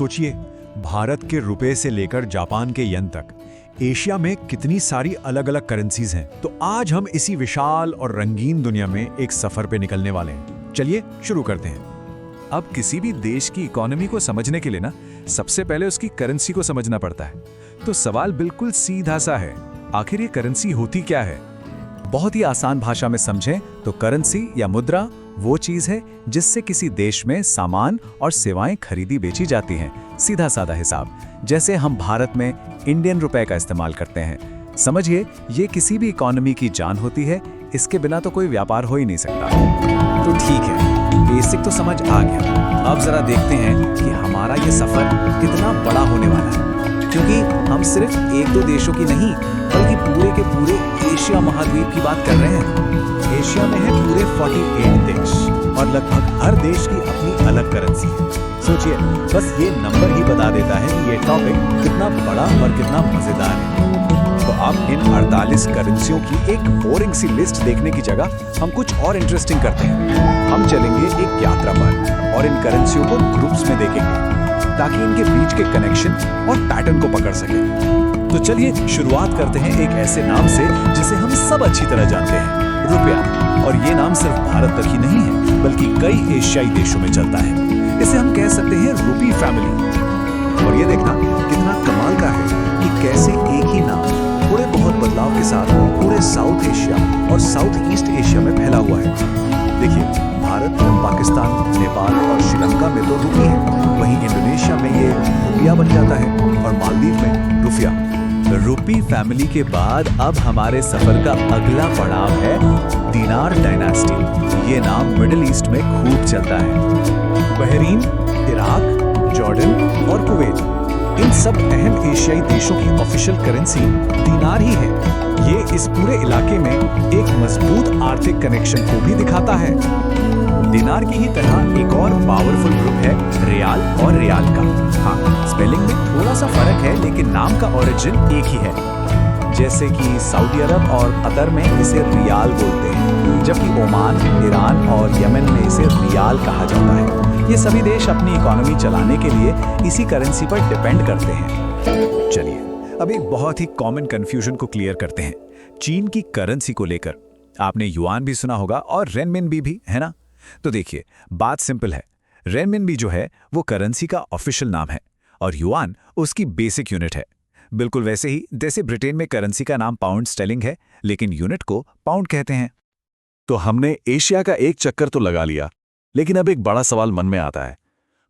सोचिए, भारत के रुपए से लेकर जापान के येन तक एशिया में कितनी सारी अलग अलग करेंसीज हैं। तो आज हम इसी विशाल और रंगीन दुनिया में एक सफर पे निकलने वाले हैं। चलिए शुरू करते हैं। अब किसी भी देश की इकोनॉमी को समझने के लिए ना सबसे पहले उसकी करेंसी को समझना पड़ता है। तो सवाल बिल्कुल सीधा सा है, आखिर ये करेंसी होती क्या है? बहुत ही आसान भाषा में समझें तो करेंसी या मुद्रा वो चीज है जिससे किसी देश में सामान और सेवाएं खरीदी बेची जाती हैं। सीधा साधा हिसाब, जैसे हम भारत में इंडियन रुपए का इस्तेमाल करते हैं। समझिए, ये किसी भी इकोनॉमी की जान होती है, इसके बिना तो कोई व्यापार हो ही नहीं सकता। तो ठीक है, बेसिक तो समझ आ गया। अब जरा देखते हैं कि हमारा ये सफर कितना बड़ा होने वाला है, क्योंकि हम सिर्फ एक दो देशों की नहीं बल्कि पूरे के पूरे एशिया महाद्वीप की बात कर रहे हैं। एशिया में है पूरे 48 देश और लगभग हर देश की अपनी अलग करेंसी है। सोचिए, बस ये नंबर ही बता देता है कि ये टॉपिक कितना बड़ा और कितना मजेदार है। तो अब इन 48 करेंसियों की एक बोरिंग सी लिस्ट देखने की जगह हम कुछ और इंटरेस्टिंग करते हैं। हम चलेंगे एक यात्रा पर और इन करेंसियों को ग्रुप्स में देखेंगे ताकि इनके बीच के कनेक्शन और पैटर्न को पकड़ सके। तो चलिए शुरुआत करते हैं एक ऐसे नाम से जिसे हम सब अच्छी तरह जानते हैं, रुपया। और ये नाम सिर्फ भारत तक ही नहीं है बल्कि कई एशियाई देशों में चलता है। इसे हम कह सकते हैं रूपी फैमिली। और ये देखना कितना कमाल का है कि कैसे एक ही नाम थोड़े बहुत बदलाव के साथ पूरे साउथ एशिया और साउथ ईस्ट एशिया में फैला हुआ है। देखिए, भारत, पाकिस्तान, नेपाल और श्रीलंका में तो रूपी है, वहीं इंडोनेशिया में ये रुपया बन जाता है और मालदीव में रुफिया। रूपी फैमिली के बाद अब हमारे सफर का अगला पड़ाव है दीनार डायनास्टी। ये नाम मिडिल ईस्ट में खूब चलता है। बहरीन, इराक, जॉर्डन और कुवैत, इन सब अहम एशियाई देशों की ऑफिशियल करेंसी दीनार ही है। ये इस पूरे इलाके में एक मजबूत आर्थिक कनेक्शन को भी दिखाता है। दीनार की ही तरह एक और पावरफुल ग्रुप है रियाल और रियाल का। हाँ, स्पेलिंग में थोड़ा सा फर्क है लेकिन नाम का ओरिजिन एक ही है। जैसे कि सऊदी अरब और कतर में इसे रियाल बोलते हैं, जबकि ओमान, ईरान और यमन में इसे रियाल कहा जाता है। ये सभी देश अपनी इकोनॉमी चलाने के लिए इसी करेंसी पर डिपेंड करते हैं। चलिए अब एक बहुत ही कॉमन कंफ्यूजन को क्लियर करते हैं, चीन की करेंसी को लेकर। आपने युआन भी सुना होगा और रेनमिनबी भी, है ना? तो देखिए, बात सिंपल है। रेनमिनबी जो है वो करेंसी का ऑफिशियल नाम है और युआन उसकी बेसिक यूनिट है। बिल्कुल वैसे ही जैसे ब्रिटेन में करेंसी का नाम पाउंड स्टेलिंग है, लेकिन यूनिट को पाउंड कहते हैं। तो हमने एशिया का एक चक्कर तो लगा लिया, लेकिन अब एक बड़ा सवाल मन में आता है।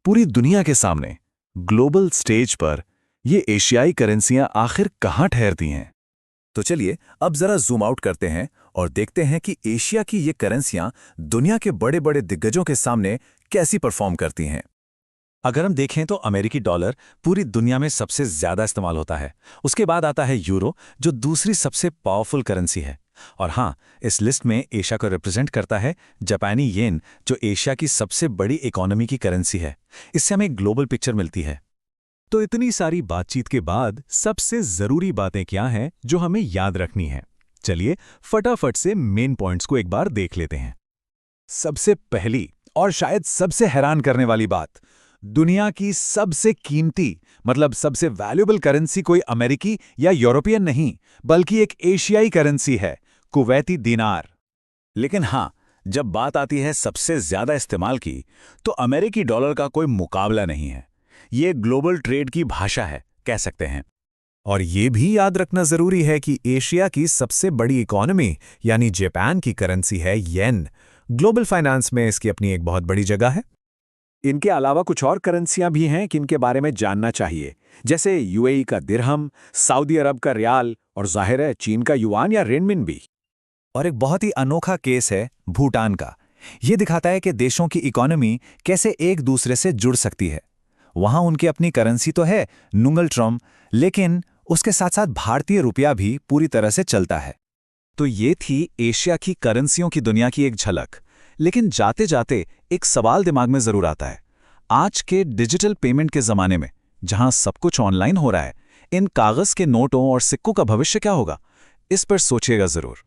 पूरी दुनिया के सामने ग्लोबल स्टेज पर ये एशियाई करेंसियां आखिर कहां ठहरती हैं? तो चलिए अब जरा जूम आउट करते हैं और देखते हैं कि एशिया की ये करेंसियां दुनिया के बड़े बड़े दिग्गजों के सामने कैसी परफॉर्म करती हैं। अगर हम देखें तो अमेरिकी डॉलर पूरी दुनिया में सबसे ज्यादा इस्तेमाल होता है। उसके बाद आता है यूरो, जो दूसरी सबसे पावरफुल करेंसी है। और हाँ, इस लिस्ट में एशिया को रिप्रेजेंट करता है जापानी येन, जो एशिया की सबसे बड़ी इकोनॉमी की करेंसी है। इससे हमें ग्लोबल पिक्चर मिलती है। तो इतनी सारी बातचीत के बाद सबसे जरूरी बातें क्या हैं जो हमें याद रखनी है? चलिए फटाफट से मेन पॉइंट्स को एक बार देख लेते हैं। सबसे पहली और शायद सबसे हैरान करने वाली बात, दुनिया की सबसे कीमती मतलब सबसे वैल्यूएबल करेंसी कोई अमेरिकी या यूरोपियन नहीं बल्कि एक एशियाई करेंसी है, कुवैती दीनार। लेकिन हाँ, जब बात आती है सबसे ज्यादा इस्तेमाल की, तो अमेरिकी डॉलर का कोई मुकाबला नहीं है। ये ग्लोबल ट्रेड की भाषा है, कह सकते हैं। और ये भी याद रखना जरूरी है कि एशिया की सबसे बड़ी इकोनॉमी यानी जापान की करेंसी है येन। ग्लोबल फाइनेंस में इसकी अपनी एक बहुत बड़ी जगह है। इनके अलावा कुछ और करेंसियां भी हैं किनके बारे में जानना चाहिए, जैसे यूएई का दिरहम, सऊदी अरब का रियाल और जाहिर है चीन का युआन या रेनमिनबी। और एक बहुत ही अनोखा केस है भूटान का। ये दिखाता है कि देशों की इकोनॉमी कैसे एक दूसरे से जुड़ सकती है। वहां उनकी अपनी करेंसी तो है नुंगल ट्रॉम, लेकिन उसके साथ साथ भारतीय रुपया भी पूरी तरह से चलता है। तो ये थी एशिया की करेंसियों की दुनिया की एक झलक। लेकिन जाते जाते एक सवाल दिमाग में जरूर आता है, आज के डिजिटल पेमेंट के जमाने में जहां सब कुछ ऑनलाइन हो रहा है, इन कागज के नोटों और सिक्कों का भविष्य क्या होगा? इस पर सोचिएगा जरूर।